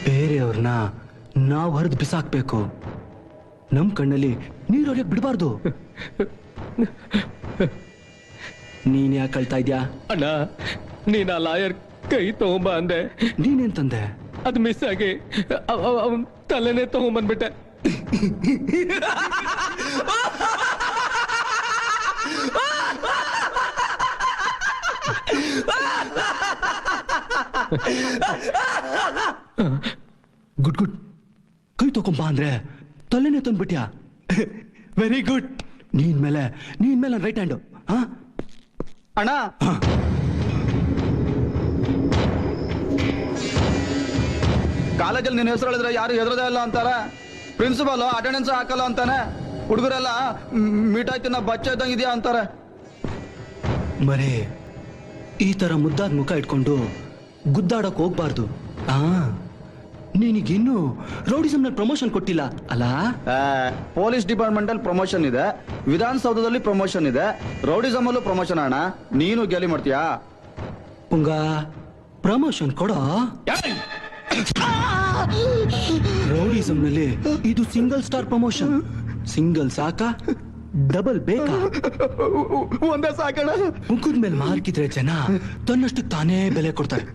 ಬೇರೆಯವ್ರನ್ನ ನಾವು ಹರಿದು ಬಿಸಾಕ್ಬೇಕು. ನಮ್ ಕಣ್ಣಲ್ಲಿ ನೀರೊಳಗೆ ಬಿಡಬಾರ್ದು. ನೀನ್ ಯಾಕೆ ಕಳ್ತಾ ಇದ್ಯಾ? ಅಣ್ಣ, ನೀನ್ ಆ ಲಾಯರ್ ಕೈ ತಗೊಂಬ ಅಂದೆ. ನೀನೇನ್ ತಂದೆ? ಅದು ಮಿಸ್ ಆಗಿ ಅವನ್ ತಲೆನೇ ತಗೊಂಬಂದ್ಬಿಟ್ಟೆ. Good good. ಕೈ ತಗೊಂಬ ಅಂದ್ರೆ ತಲೆನೇ ತಂದ್ಬಿಟ್ಯಾ? Very good. ನೀನ್ ಮೇಲೆ ರೈಟ್ ಹ್ಯಾಂಡ್. ಅಣ್ಣ, ಕಾಲೇಜಲ್ಲಿ ನಿನ್ನ ಹೆಸರು ಹೇಳಿದ್ರೆ ಯಾರು ಹೆದರದೇ ಇಲ್ಲ ಅಂತಾರೆ. ಪ್ರಿನ್ಸಿಪಾಲ್ ಅಟೆಂಡೆನ್ಸ್ ಹಾಕಲ್ಲ ಅಂತಾನೆ. ಹುಡುಗರೆಲ್ಲ ಮಿಠಾಯಿ ತಿನ್ನ ಬಚ್ಚ ಇದ್ದಂಗೆ ಇದೆಯಾ ಅಂತಾರೆ. ಮರೇ, ಈ ತರ ಮುದ್ದಾದ ಮುಖ ಇಟ್ಕೊಂಡು ಗುದ್ದಾಡಕ್ ಹೋಗ್ಬಾರ್ದು. ನೀನಿಗಿನ್ನೂ ರೌಡಿಸಂನಲ್ಲಿ ಪ್ರಮೋಷನ್ ಕೊಟ್ಟಿಲ್ಲ ಅಲ್ಲ? ಪೊಲೀಸ್ ಡಿಪಾರ್ಟ್ಮೆಂಟ್ ಅಲ್ಲಿ ಪ್ರಮೋಷನ್ ಇದೆ, ವಿಧಾನಸೌಧದಲ್ಲಿ ಪ್ರಮೋಷನ್ ಇದೆ, ರೌಡಿಸಮ್ ಅಲ್ಲೂ ಪ್ರಮೋಷನ್. ಅಣ್ಣ, ನೀನು ಗೆಲಿ ಮಾಡ್ತೀಯಾ? ಪುಂಗ, ಪ್ರಮೋಷನ್ ಕೊಡೋ. ರೌಡಿಸಂನಲ್ಲಿ ಇದು ಸಿಂಗಲ್ ಸ್ಟಾರ್ ಪ್ರಮೋಷನ್. ಸಿಂಗಲ್ ಸಾಕ, ಡಬಲ್ ಬೇಕಾ? ಒಂದೇ ಸಾಕಣ. ಮುಖದ ಮೇಲೆ ಮಾರ್ಕಿದ್ರೆ ಜನ ತನ್ನಷ್ಟು ತಾನೇ ಬೆಲೆ ಕೊಡ್ತಾರೆ.